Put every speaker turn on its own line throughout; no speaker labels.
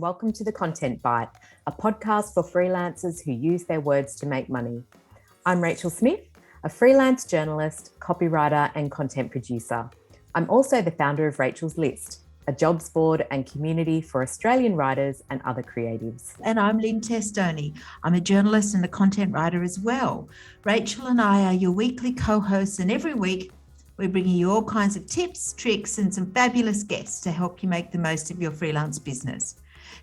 welcome to the Content Bite, a podcast for freelancers who use their words to make money. I'm Rachel Smith, a freelance journalist, copywriter, and content producer. I'm also the founder of Rachel's List, a jobs board and community for Australian writers and other creatives.
And I'm Lynn Testoni. I'm a journalist and a content writer as well. Rachel and I are your weekly co-hosts, and every week we're bringing you all kinds of tips, tricks, and some fabulous guests to help you make the most of your freelance business.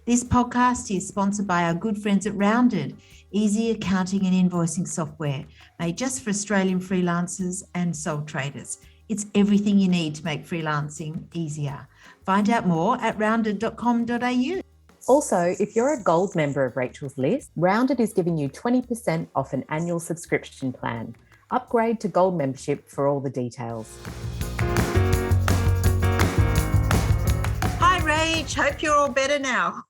This podcast is sponsored by our good friends at Rounded, easy accounting and invoicing software made just for Australian freelancers and sole traders. It's everything you need to make freelancing easier. Find out more at rounded.com.au.
Also, if you're a gold member of Rachel's List, Rounded is giving you 20% off an annual subscription plan. Upgrade to gold membership for all the details.
Hi, Rach. Hope you're all better now.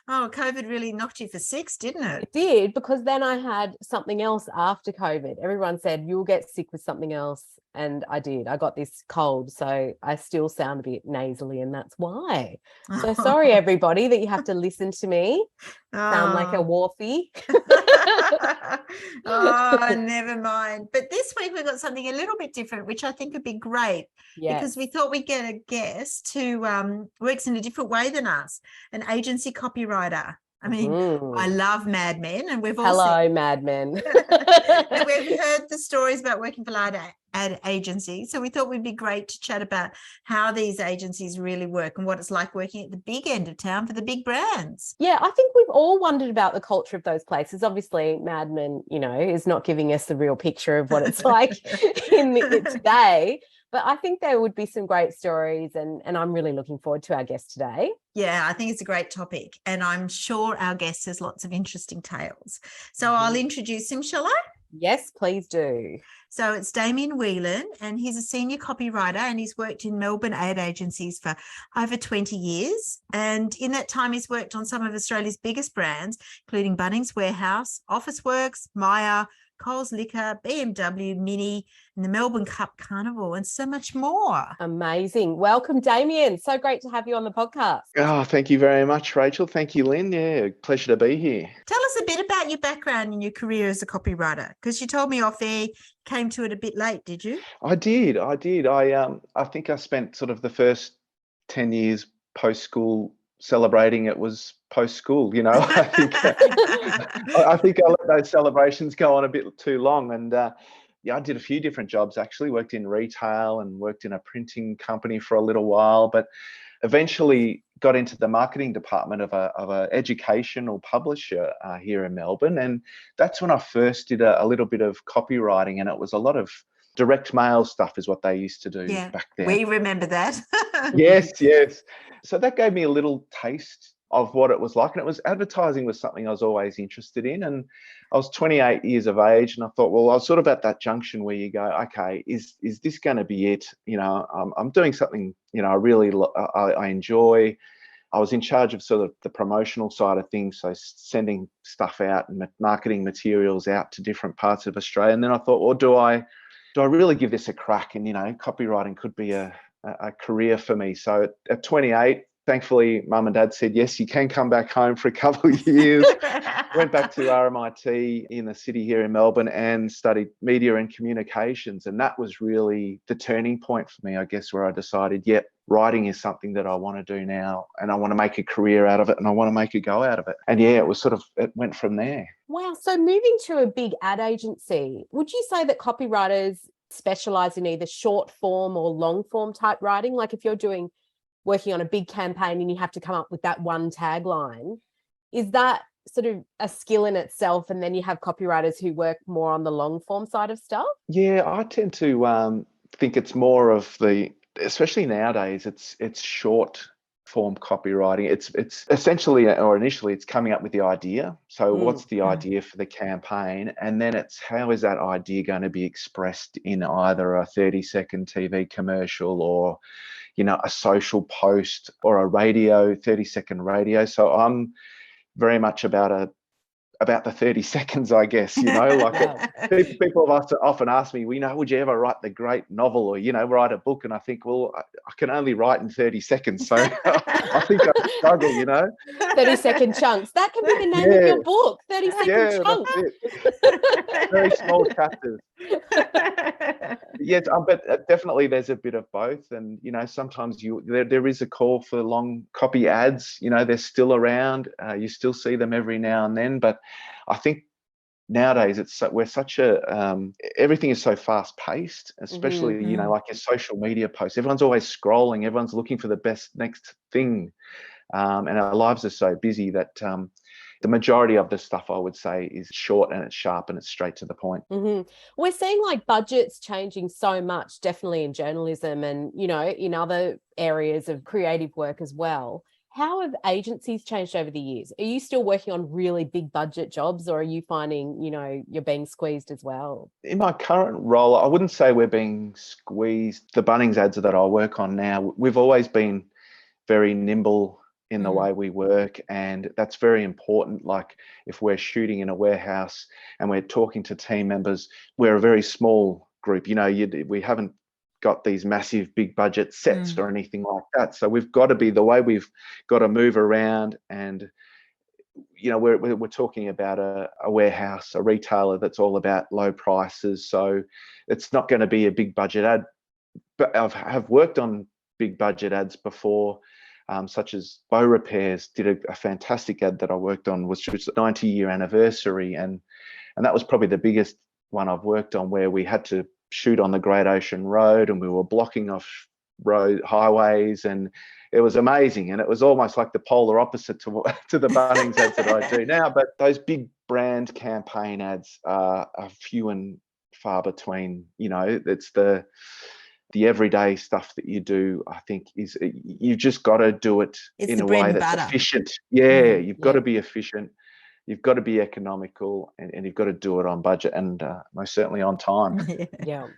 Oh, COVID really knocked you for six, didn't it?
It did, because then I had something else after COVID. Everyone said you'll get sick with something else. And I did. I got this cold, so I still sound a bit nasally, and that's why. So sorry, everybody, that you have to listen to me sound like a wharfie.
Oh, never mind. But this week we've got something a little bit different, which I think would be great, because we thought we'd get a guest who works in a different way than us, an agency copywriter. I mean, I love Mad Men, and we've all
Mad Men.
and we've heard the stories about working for large ad agencies. So we thought we'd be great to chat about how these agencies really work and what it's like working at the big end of town for the big brands.
Yeah, I think we've all wondered about the culture of those places. Obviously, Mad Men, is not giving us the real picture of what it's like today. But I think there would be some great stories, and I'm really looking forward to our guest today.
Yeah, I think it's a great topic, and I'm sure our guest has lots of interesting tales. So I'll introduce him, shall I?
Yes, please do.
So it's Damien Whelan, and he's a senior copywriter, and he's worked in Melbourne ad agencies for over 20 years. And in that time, he's worked on some of Australia's biggest brands, including Bunnings Warehouse, Officeworks, Myer, Coles Liquor, BMW, Mini, and the Melbourne Cup Carnival, and so much more.
Amazing. Welcome, Damien. So great to have you on the podcast.
Oh, thank you very much, Rachel. Thank you, Lynn. Yeah, pleasure to be here.
Tell us a bit about your background and your career as a copywriter, because you told me off air, came to it a bit late, did you?
I did. I think I spent sort of the first 10 years post-school celebrating it was post-school, I think I let those celebrations go on a bit too long. And I did a few different jobs, actually. Worked in retail and worked in a printing company for a little while, but eventually got into the marketing department of a educational publisher here in Melbourne. And that's when I first did a little bit of copywriting, and it was a lot of direct mail stuff is what they used to do back then.
We remember that.
Yes. So that gave me a little taste of what it was like. And advertising was something I was always interested in. And I was 28 years of age, and I thought, well, I was sort of at that junction where you go, okay, is this going to be it? I'm doing something, I really, I enjoy. I was in charge of sort of the promotional side of things, so sending stuff out and marketing materials out to different parts of Australia. And then I thought, well, do I really give this a crack? And, copywriting could be a career for me. So at 28, thankfully, Mum and Dad said, yes, you can come back home for a couple of years. Went back to RMIT in the city here in Melbourne and studied media and communications. And that was really the turning point for me, I guess, where I decided, writing is something that I want to do now, and I want to make a career out of it, and I want to make a go out of it. And it went from there.
Wow. So moving to a big ad agency, would you say that copywriters specialize in either short form or long form type writing? Like if you're working on a big campaign and you have to come up with that one tagline, is that sort of a skill in itself? And then you have copywriters who work more on the long form side of stuff? Yeah,
I tend to think it's more of especially nowadays, it's short form copywriting. It's essentially, or initially, it's coming up with the idea. So what's the idea for the campaign? And then it's how is that idea going to be expressed in either a 30-second TV commercial or, a social post or a 30-second radio. So I'm very much about about the 30 seconds, I guess, like people have often asked me, would you ever write the great novel or, write a book? And I think, well, I can only write in 30 seconds. So I think I struggle,
30-second chunks. That can be the name of your book, 30-second chunks.
That's it. Very small chapters. Yes, but definitely there's a bit of both. And, sometimes there is a call for long copy ads, they're still around. You still see them every now and then. But I think nowadays we're such everything is so fast paced, especially, like your social media posts. Everyone's always scrolling. Everyone's looking for the best next thing. And our lives are so busy that the majority of the stuff, I would say, is short and it's sharp and it's straight to the point.
We're seeing like budgets changing so much, definitely in journalism and, in other areas of creative work as well. How have agencies changed over the years? Are you still working on really big budget jobs, or are you finding, you're being squeezed as well?
In my current role, I wouldn't say we're being squeezed. The Bunnings ads that I work on now, we've always been very nimble in the way we work, and that's very important. Like if we're shooting in a warehouse and we're talking to team members, we're a very small group. We haven't got these massive big budget sets or anything like that. So we've got to be the way we've got to move around, and we're talking about a warehouse, a retailer that's all about low prices. So it's not going to be a big budget ad. But I've worked on big budget ads before. Such as Bow Repairs did a fantastic ad that I worked on, which was the 90-year anniversary, and that was probably the biggest one I've worked on, where we had to shoot on the Great Ocean Road and we were blocking off highways, and it was amazing. And it was almost like the polar opposite to the Bunnings ads that I do now. But those big brand campaign ads are few and far between. It's the everyday stuff that you do, I think, is you've just got to do it in a way that's efficient. You've got to be efficient. You've got to be economical, and you've got to do it on budget and most certainly on time.
Yeah.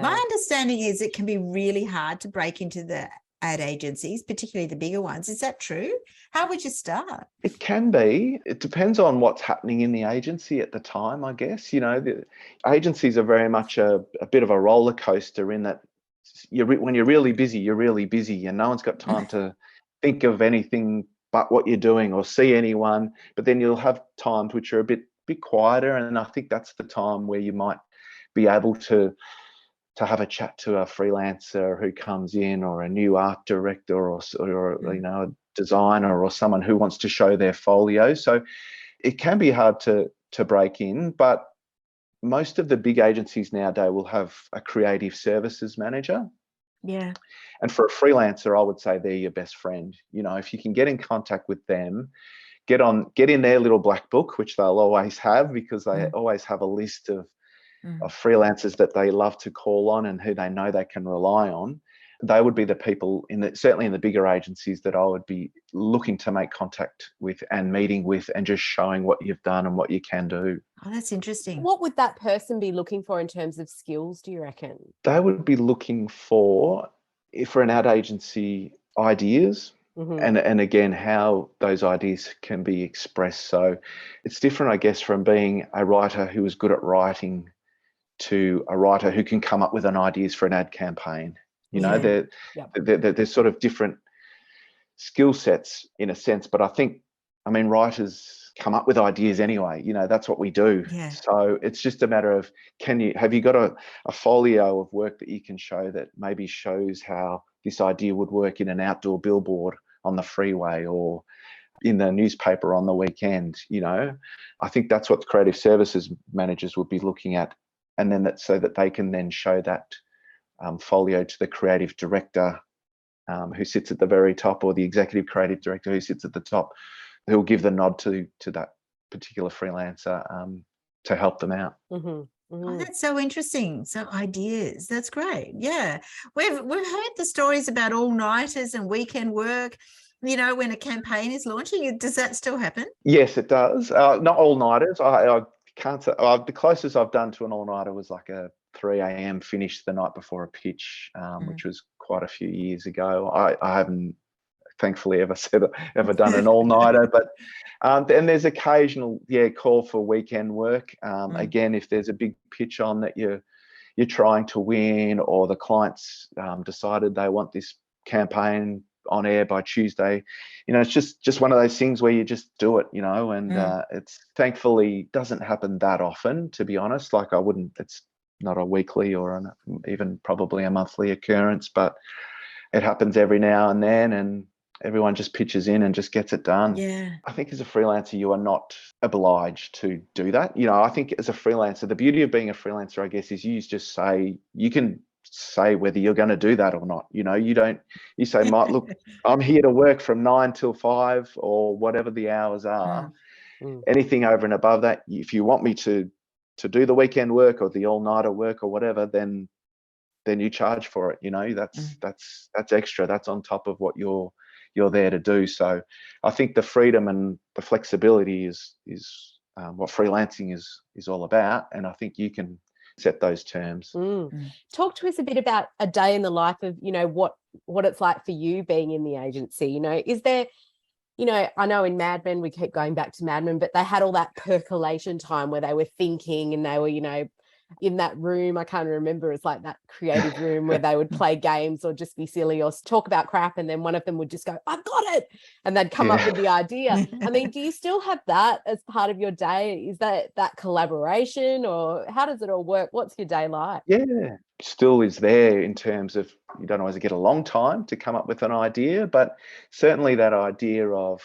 My understanding is it can be really hard to break into the ad agencies, particularly the bigger ones. Is that true? How would you start?
It can be. It depends on what's happening in the agency at the time, I guess. The agencies are very much a bit of a roller coaster in that when you're really busy and no one's got time to think of anything but what you're doing or see anyone. But then you'll have times which are a bit quieter, and I think that's the time where you might be able to have a chat to a freelancer who comes in, or a new art director, or a designer, or someone who wants to show their folio. So it can be hard to break in, but most of the big agencies nowadays will have a creative services manager.
Yeah.
And for a freelancer, I would say they're your best friend. If you can get in contact with them, get in their little black book, which they'll always have, because they always have a list of freelancers that they love to call on and who they know they can rely on. They would be the people certainly in the bigger agencies that I would be looking to make contact with and meeting with, and just showing what you've done and what you can do.
Oh, that's interesting.
What would that person be looking for in terms of skills, do you reckon?
They would be looking for an ad agency, ideas, and again, how those ideas can be expressed. So it's different, I guess, from being a writer who is good at writing to a writer who can come up with ideas for an ad campaign. There's sort of different skill sets in a sense, but I think, writers come up with ideas anyway. That's what we do.
Yeah.
So it's just a matter of, have you got a folio of work that you can show that maybe shows how this idea would work in an outdoor billboard on the freeway or in the newspaper on the weekend? I think that's what the creative services managers would be looking at, and then so that they can then show that folio to the creative director who sits at the very top, or the executive creative director who sits at the top, who will give the nod to that particular freelancer to help them out.
Oh, that's so interesting. So ideas, that's great. Yeah, we've heard the stories about all-nighters and weekend work. When a campaign is launching, does that still happen?
Yes, it does. Not all-nighters. I can't say. The closest I've done to an all-nighter was like a 3 a.m. finish the night before a pitch, which was quite a few years ago. I haven't thankfully ever done an all-nighter, but and there's occasional call for weekend work. Again, if there's a big pitch on that you're trying to win, or the clients decided they want this campaign on air by Tuesday, it's just one of those things where you just do it, and it's thankfully doesn't happen that often, to be honest. Like it's not a weekly or even probably a monthly occurrence, but it happens every now and then, and everyone just pitches in and just gets it done.
Yeah.
I think as a freelancer, you are not obliged to do that. I think as a freelancer, the beauty of being a freelancer, I guess, is you can say whether you're going to do that or not. You say, look, I'm here to work from 9 till 5 or whatever the hours are. Anything over and above that, if you want me to do the weekend work or the all-nighter work or whatever, then you charge for it. That's extra. That's on top of what you're there to do. So I think the freedom and the flexibility is what freelancing is all about, and I think you can set those terms.
Talk to us a bit about a day in the life of what it's like for you being in the agency. Is there, I know in Mad Men, we keep going back to Mad Men, but they had all that percolation time where they were thinking, and they were in that room. I can't remember, it's like that creative room where they would play games or just be silly or talk about crap, and then one of them would just go, I've got it, and they'd come up with the idea. I mean, do you still have that as part of your day? Is that collaboration, or how does it all work? What's your day like?
Yeah, still is there in terms of you don't always get a long time to come up with an idea, but certainly that idea of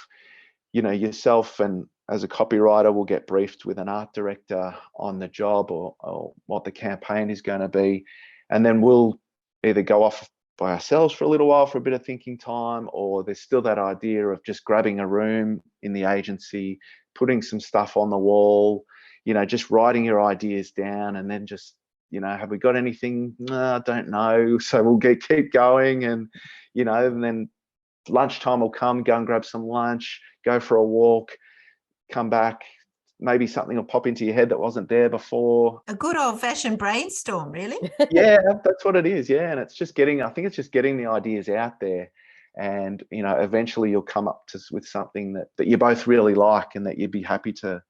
yourself and as a copywriter will get briefed with an art director on the job or what the campaign is going to be, and then we'll either go off by ourselves for a little while for a bit of thinking time, or there's still that idea of just grabbing a room in the agency, putting some stuff on the wall, just writing your ideas down, and then just have we got anything? No, I don't know. So we'll keep going, and and then lunchtime will come, go and grab some lunch, go for a walk, come back, maybe something will pop into your head that wasn't there before.
A good old-fashioned brainstorm, really.
Yeah, that's what it is. Yeah, and I think it's just getting the ideas out there, and eventually you'll come up with something that you both really like and that you'd be happy to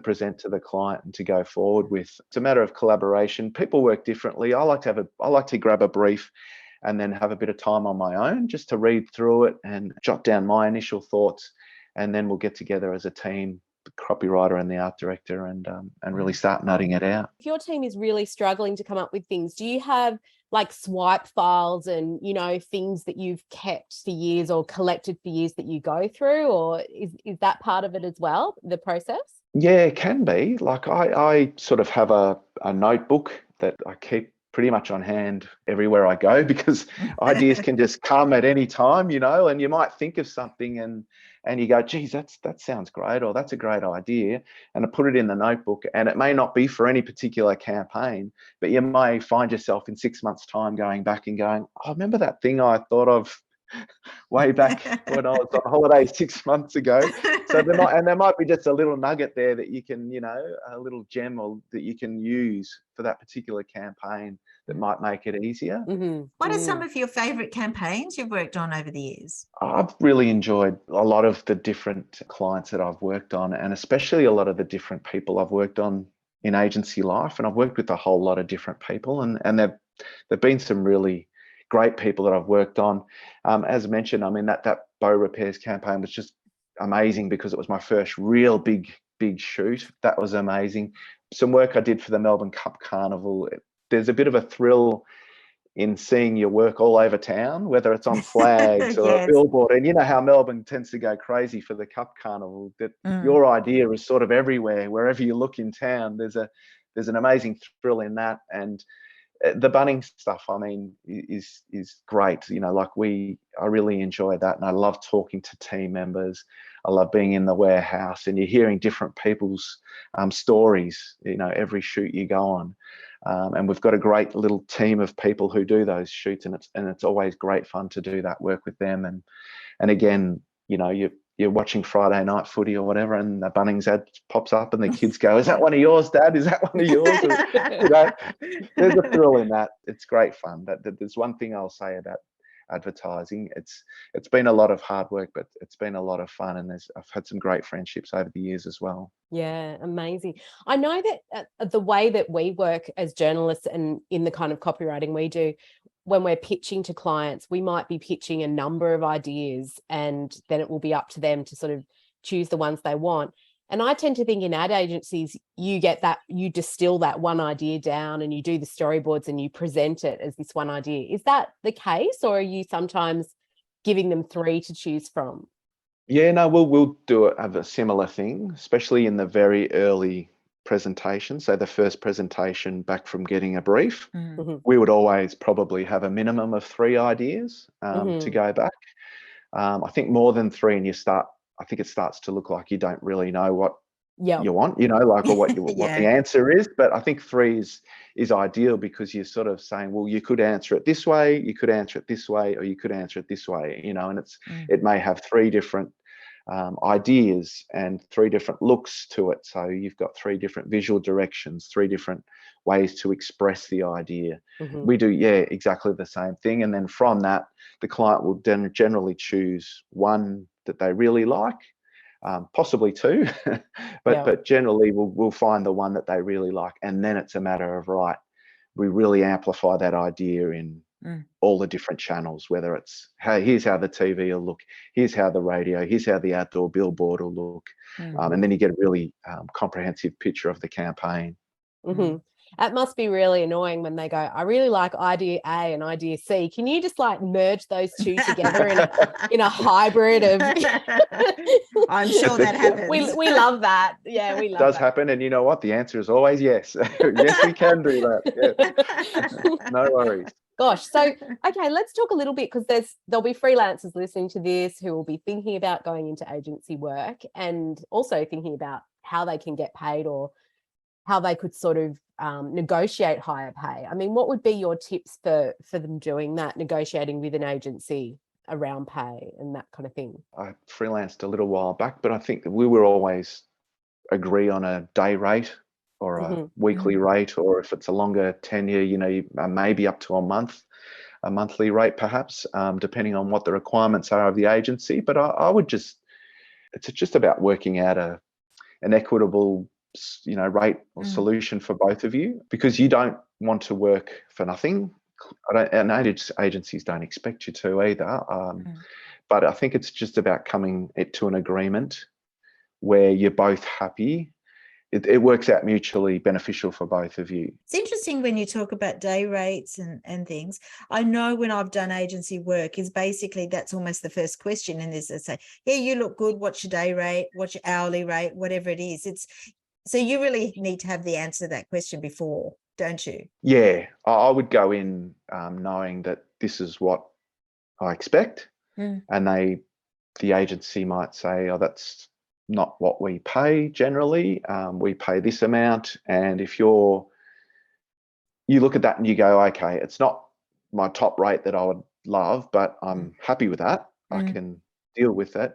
present to the client and to go forward with. It's a matter of collaboration. People work differently. I like to grab a brief and then have a bit of time on my own just to read through it and jot down my initial thoughts, and then we'll get together as a team, the copywriter and the art director, and really start nutting it out.
If your team is really struggling to come up with things, do you have like swipe files and things that you've kept for years or collected for years that you go through, or is that part of it as well, the process?
Yeah, it can be. Like I sort of have a notebook that I keep pretty much on hand everywhere I go, because ideas can just come at any time, and you might think of something and you go, geez, that sounds great, or that's a great idea, and I put it in the notebook, and it may not be for any particular campaign, but you may find yourself in 6 months' time going back and going, oh, remember that thing I thought of way back when I was on holiday 6 months ago. So there might be just a little nugget there that you can, a little gem that you can use for that particular campaign that might make it easier.
What are some of your favourite campaigns you've worked on over the years?
I've really enjoyed a lot of the different clients that I've worked on, and especially a lot of the different people I've worked on in agency life. And I've worked with a whole lot of different people, and there've been some really great people that I've worked on. As mentioned, I mean, that bow repairs campaign was just amazing because it was my first real big shoot. That was amazing. Some work I did for the Melbourne Cup Carnival. There's a bit of a thrill in seeing your work all over town, whether it's on flags or
Yes.
a billboard. And you know how Melbourne tends to go crazy for the Cup Carnival, that your idea is sort of everywhere. Wherever you look in town, there's an amazing thrill in that. And the Bunnings stuff, I mean, is great. I really enjoy that, and I love talking to team members. I love being in the warehouse, and you're hearing different people's stories. Every shoot you go on, and we've got a great little team of people who do those shoots, and it's always great fun to do that work with them. And again, you're watching Friday night footy or whatever, and the Bunnings ad pops up, and the kids go, "Is that one of yours, Dad? Is that one of yours?" There's a thrill in that. It's great fun. There's one thing I'll say about advertising. It's been a lot of hard work, but it's been a lot of fun, and I've had some great friendships over the years as well.
Yeah, amazing. I know that the way that we work as journalists and in the kind of copywriting we do, when we're pitching to clients, we might be pitching a number of ideas, and then it will be up to them to sort of choose the ones they want. And I tend to think in ad agencies, you distill that one idea down and you do the storyboards and you present it as this one idea. Is that the case, or are you sometimes giving them 3 to choose from?
Yeah, no, we'll have a similar thing, especially in the very early presentation. So the first presentation back from getting a brief, we would always probably have a minimum of 3 ideas to go back. I think more than 3, and I think it starts to look like you don't really know what you want, like, or what the answer is. But I think 3 is ideal, because you're sort of saying, well, you could answer it this way, you could answer it this way, or you could answer it this way, and it may have 3 different ideas and 3 different looks to it. So you've got 3 different visual directions, 3 different ways to express the idea. We do, exactly the same thing. And then from that, the client will then generally choose one that they really like, possibly 2, but generally we'll find the one that they really like. And then it's a matter of, right, we really amplify that idea in all the different channels, whether it's, hey, here's how the TV will look, here's how the radio, here's how the outdoor billboard will look. And then you get a really comprehensive picture of the campaign.
That must be really annoying when they go, I really like idea A and idea C. Can you just like merge those 2 together in a hybrid of...
I'm sure that happens.
We love that. Yeah, we love that.
It does happen. And you know what? The answer is always yes. Yes, we can do that. Yes. No worries.
Gosh. So, okay, let's talk a little bit, because there'll be freelancers listening to this who will be thinking about going into agency work, and also thinking about how they can get paid, or how they could sort of negotiate higher pay. I mean, what would be your tips for them doing that, negotiating with an agency around pay and that kind of thing?
I freelanced a little while back, but I think that we will always agree on a day rate or a weekly rate, or if it's a longer tenure, maybe up to a monthly rate perhaps, depending on what the requirements are of the agency. But I would it's just about working out an equitable rate or solution for both of you, because you don't want to work for nothing. And agencies don't expect you to either. But I think it's just about coming to an agreement where you're both happy. It works out mutually beneficial for both of you.
It's interesting when you talk about day rates and things. I know when I've done agency work, is basically that's almost the first question. And there's say, yeah, you look good. What's your day rate? What's your hourly rate? Whatever it is. So you really need to have the answer to that question before, don't you?
Yeah, I would go in knowing that this is what I expect, and the agency might say, oh, that's not what we pay generally. We pay this amount, and if you look at that and you go, okay, it's not my top rate that I would love, but I'm happy with that. I can deal with it,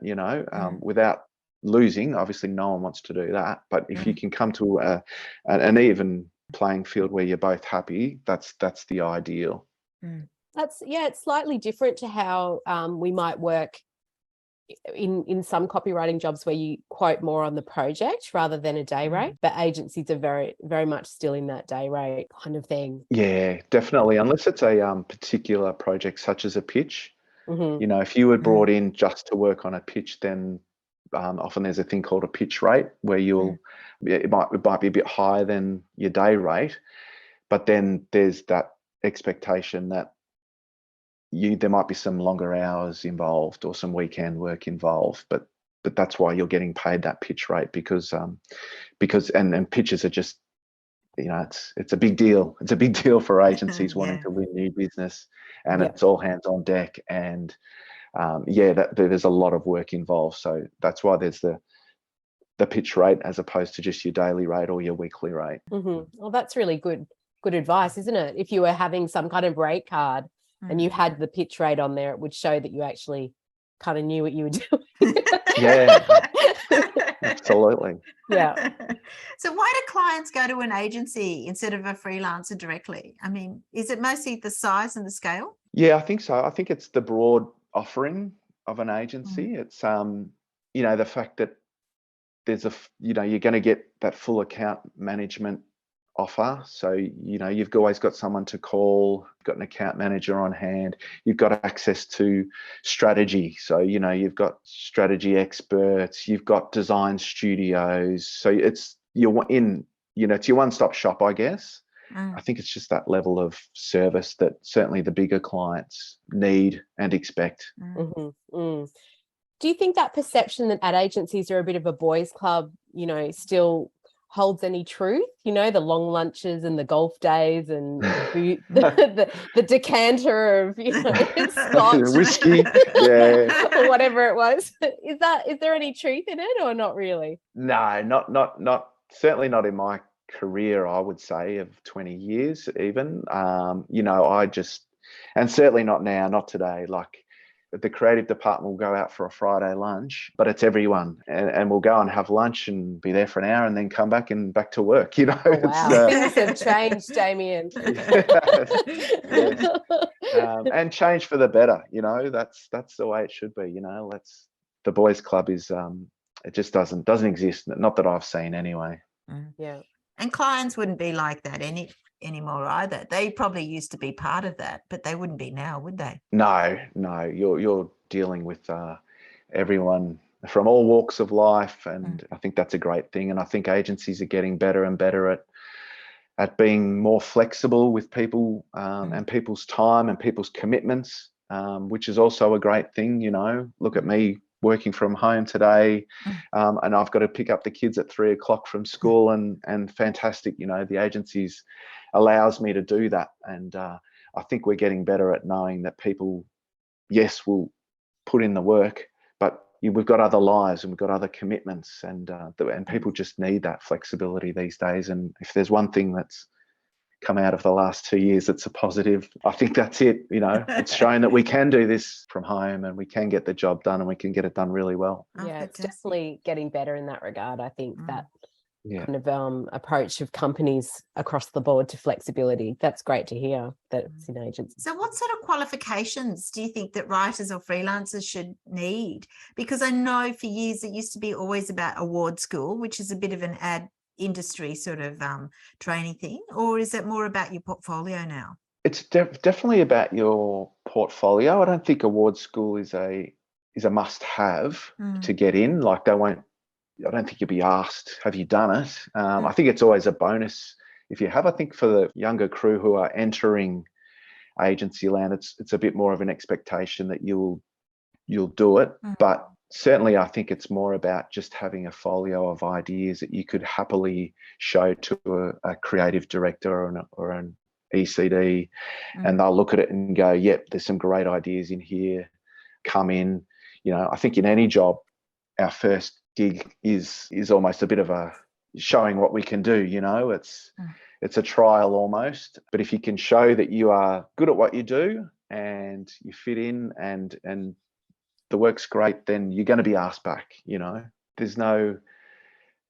without losing. Obviously no one wants to do that, but if you can come to an even playing field where you're both happy, that's the ideal.
It's slightly different to how we might work in some copywriting jobs, where you quote more on the project rather than a day rate, but agencies are very, very much still in that day rate kind of thing.
Yeah, definitely, unless it's a particular project such as a pitch. If you were brought in just to work on a pitch, then often there's a thing called a pitch rate, where it might be a bit higher than your day rate, but then there's that expectation that there might be some longer hours involved or some weekend work involved, but that's why you're getting paid that pitch rate, because pitches are just, it's a big deal. It's a big deal for agencies wanting to win new business, and it's all hands on deck, and there's a lot of work involved. So that's why there's the pitch rate as opposed to just your daily rate or your weekly rate.
Well, that's really good advice, isn't it? If you were having some kind of rate card and you had the pitch rate on there, it would show that you actually kind of knew what you were doing.
Yeah, absolutely.
Yeah.
So why do clients go to an agency instead of a freelancer directly? I mean, is it mostly the size and the scale?
Yeah, I think so. I think it's the broad offering of an agency. It's the fact that there's you're going to get that full account management offer. So, you've always got someone to call, you've got an account manager on hand, you've got access to strategy. So, you've got strategy experts, you've got design studios. So it's it's your one-stop shop, I guess. I think it's just that level of service that certainly the bigger clients need and expect.
Do you think that perception that ad agencies are a bit of a boys' club, still holds any truth? The long lunches and the golf days and the decanter of scotch,
whiskey,
or whatever it was. Is there any truth in it, or not really?
No, not certainly not in my career, I would say, of 20 years even. And certainly not now, not today. Like, the creative department will go out for a Friday lunch, but it's everyone, and we'll go and have lunch and be there for an hour and then come back to work.
Oh, wow. Things have changed, Damien.
Yes. And change for the better. That's the way it should be. The boys' club is it just doesn't exist. Not that I've seen anyway.
Yeah.
And clients wouldn't be like that anymore either. They probably used to be part of that, but they wouldn't be now, would they?
No. You're dealing with everyone from all walks of life, and I think that's a great thing. And I think agencies are getting better and better at being more flexible with people and people's time and people's commitments, which is also a great thing. Look at me working from home today, and I've got to pick up the kids at 3 o'clock from school, and fantastic. The agencies allows me to do that, and I think we're getting better at knowing that people, yes, will put in the work, but we've got other lives and we've got other commitments, and people just need that flexibility these days. And if there's one thing that's come out of the last 2 years that's a positive, I think that's it. It's showing that we can do this from home and we can get the job done, and we can get it done really well.
Yeah, it's definitely getting better in that regard. I think that kind of approach of companies across the board to flexibility, that's great to hear that it's in agencies.
So what sort of qualifications do you think that writers or freelancers should need? Because I know for years it used to be always about award school, which is a bit of an ad industry sort of training thing, or is it more about your portfolio now?
It's definitely about your portfolio. I don't think award school is a must-have to get in. Like, I don't think you'll be asked, have you done it? I think it's always a bonus if you have. I think for the younger crew who are entering agency land, it's a bit more of an expectation that you'll do it. But certainly, I think it's more about just having a folio of ideas that you could happily show to a creative director or an ECD, and they'll look at it and go, yep, there's some great ideas in here, come in. I think in any job, our first gig is almost a bit of a showing what we can do. It's a trial almost, but if you can show that you are good at what you do and you fit in and the work's great, then you're going to be asked back. There's no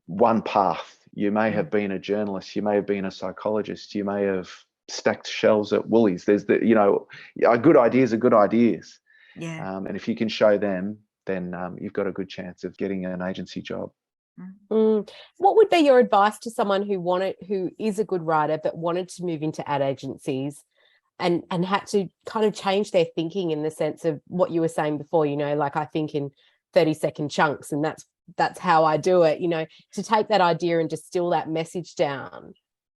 one path. You may have been a journalist, you may have been a psychologist, you may have stacked shelves at Woolies. There's good ideas are good ideas.
Yeah.
And if you can show them, then you've got a good chance of getting an agency job.
What would be your advice to someone who is a good writer but wanted to move into ad agencies and had to kind of change their thinking in the sense of what you were saying before, like I think in 30-second chunks, and that's how I do it, to take that idea and distill that message down?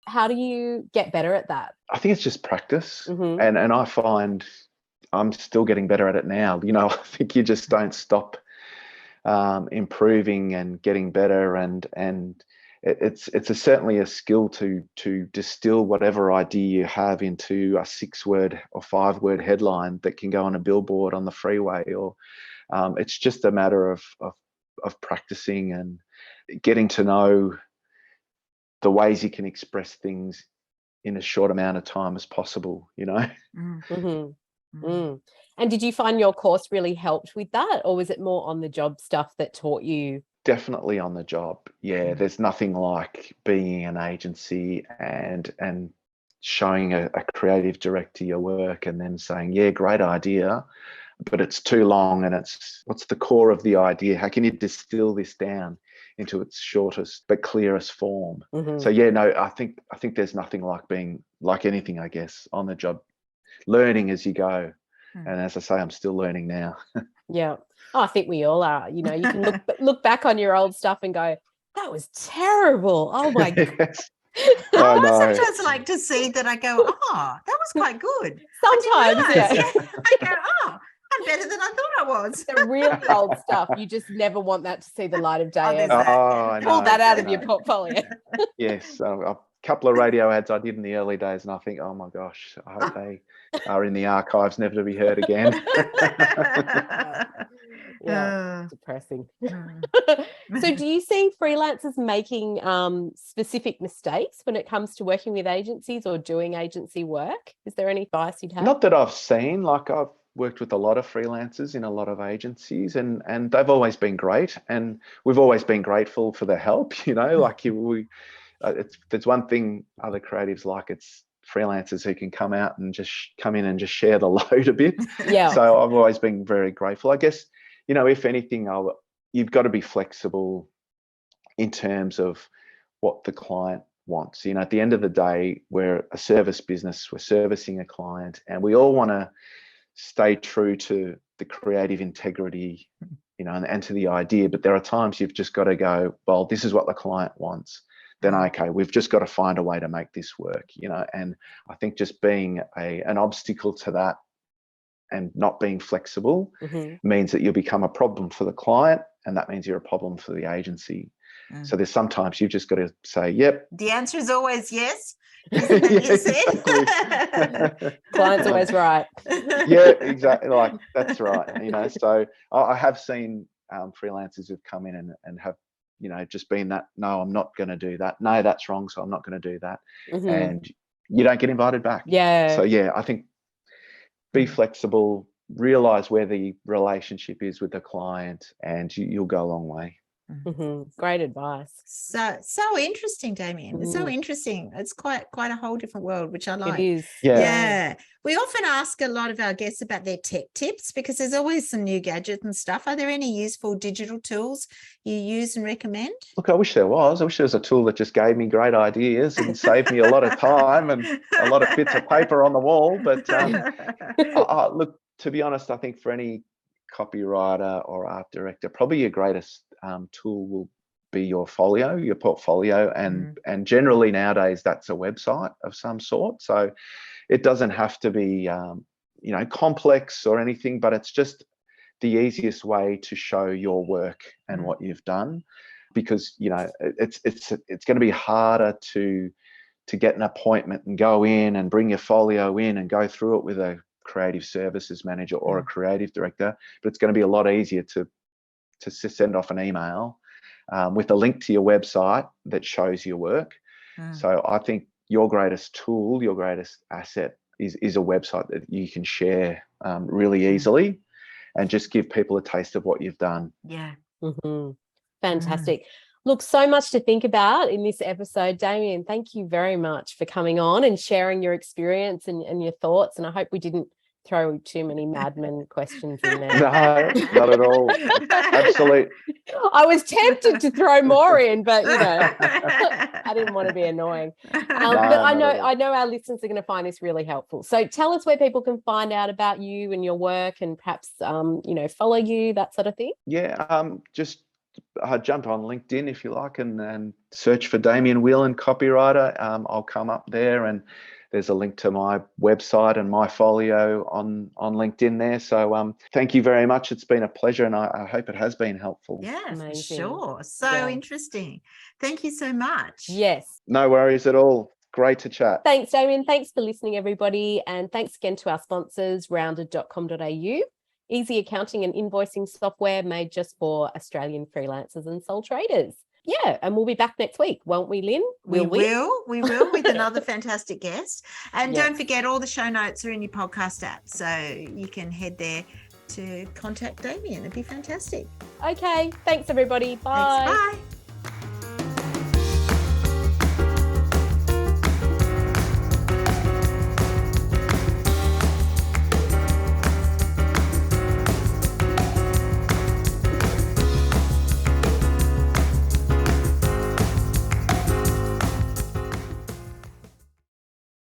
How do you get better at that?
I think it's just practice. And I find I'm still getting better at it now. I think you just don't stop improving and getting better, and it's certainly a skill to distill whatever idea you have into a 6-word or 5-word headline that can go on a billboard on the freeway, or it's just a matter of practicing and getting to know the ways you can express things in as short amount of time as possible.
And did you find your course really helped with that, or was it more on the job stuff that taught you?
Definitely on the job. Yeah, there's nothing like being in an agency and showing a creative director your work and then saying, yeah, great idea, but it's too long, and what's the core of the idea? How can you distill this down into its shortest but clearest form? So yeah, no, I think there's nothing like being like anything, I guess, on the job, learning as you go. And as I say, I'm still learning now.
Yeah. Oh, I think we all are. You can look back on your old stuff and go, that was terrible. Oh my God.
Yes.
I sometimes like to see that. I go, that was quite good.
Sometimes, yeah.
I go, I'm better than I thought I was.
The really old stuff, you just never want that to see the light of day.
I know.
Pull that out of your portfolio.
Yes, a couple of radio ads I did in the early days, and I think, oh my gosh, I hope they are in the archives, never to be heard again.
Yeah, depressing. So do you see freelancers making specific mistakes when it comes to working with agencies or doing agency work? Is there any advice you'd have?
Not that I've seen. Like, I've worked with a lot of freelancers in a lot of agencies, and they've always been great, and we've always been grateful for the help. Like there's one thing other creatives like, it's freelancers who can come out and just come in and just share the load a bit.
Yeah.
So I've always been very grateful. I guess, if anything, you've got to be flexible in terms of what the client wants. At the end of the day, we're a service business, we're servicing a client, and we all want to stay true to the creative integrity, and to the idea. But there are times you've just got to go, well, this is what the client wants. Then, okay, we've just got to find a way to make this work, and I think just being an obstacle to that and not being flexible means that you'll become a problem for the client, and that means you're a problem for the agency. So there's sometimes you've just got to say, yep.
The answer is always yes. Isn't that you said?
Client's always right.
Yeah, exactly. Like, that's right. So I have seen freelancers who've come in and have, just been that, no, I'm not going to do that. No, that's wrong, so I'm not going to do that. And you don't get invited back.
Yeah.
So yeah, I think be flexible, realize where the relationship is with the client, and you'll go a long way.
Great advice.
So interesting, Damien. It's so interesting. It's quite a whole different world, which I like.
It is.
Yeah. We often ask a lot of our guests about their tech tips, because there's always some new gadgets and stuff. Are there any useful digital tools you use and recommend?
Look, I wish there was. I wish there was a tool that just gave me great ideas and saved me a lot of time and a lot of bits of paper on the wall. But look, to be honest, I think for any copywriter or art director, probably your greatest tool will be your portfolio, and generally nowadays that's a website of some sort. So it doesn't have to be complex or anything, but it's just the easiest way to show your work and what you've done, because it's going to be harder to get an appointment and go in and bring your folio in and go through it with a creative services manager or a creative director, but it's going to be a lot easier to send off an email with a link to your website that shows your work. So I think your greatest tool, your greatest asset is a website that you can share really easily and just give people a taste of what you've done.
Yeah.
Fantastic. Look, so much to think about in this episode. Damien, thank you very much for coming on and sharing your experience and your thoughts. And I hope we didn't throw too many madman questions in there.
No, not at all. Absolutely.
I was tempted to throw more in, but I didn't want to be annoying. But I know our listeners are going to find this really helpful. So tell us where people can find out about you and your work, and perhaps follow you, that sort of thing.
Yeah, just jump on LinkedIn if you like, and search for Damien Whelan, copywriter. I'll come up there, and there's a link to my website and my folio on LinkedIn there. So thank you very much. It's been a pleasure, and I hope it has been helpful.
Yeah, for sure. So interesting. Thank you so much.
Yes.
No worries at all. Great to chat.
Thanks, Damien. Thanks for listening, everybody. And thanks again to our sponsors, rounded.com.au. Easy accounting and invoicing software made just for Australian freelancers and sole traders. Yeah, and we'll be back next week, won't we, Lynn?
We will with another fantastic guest. And don't forget, all the show notes are in your podcast app, so you can head there to contact Damien. It'd be fantastic.
Okay, thanks everybody. Bye.
Thanks, bye.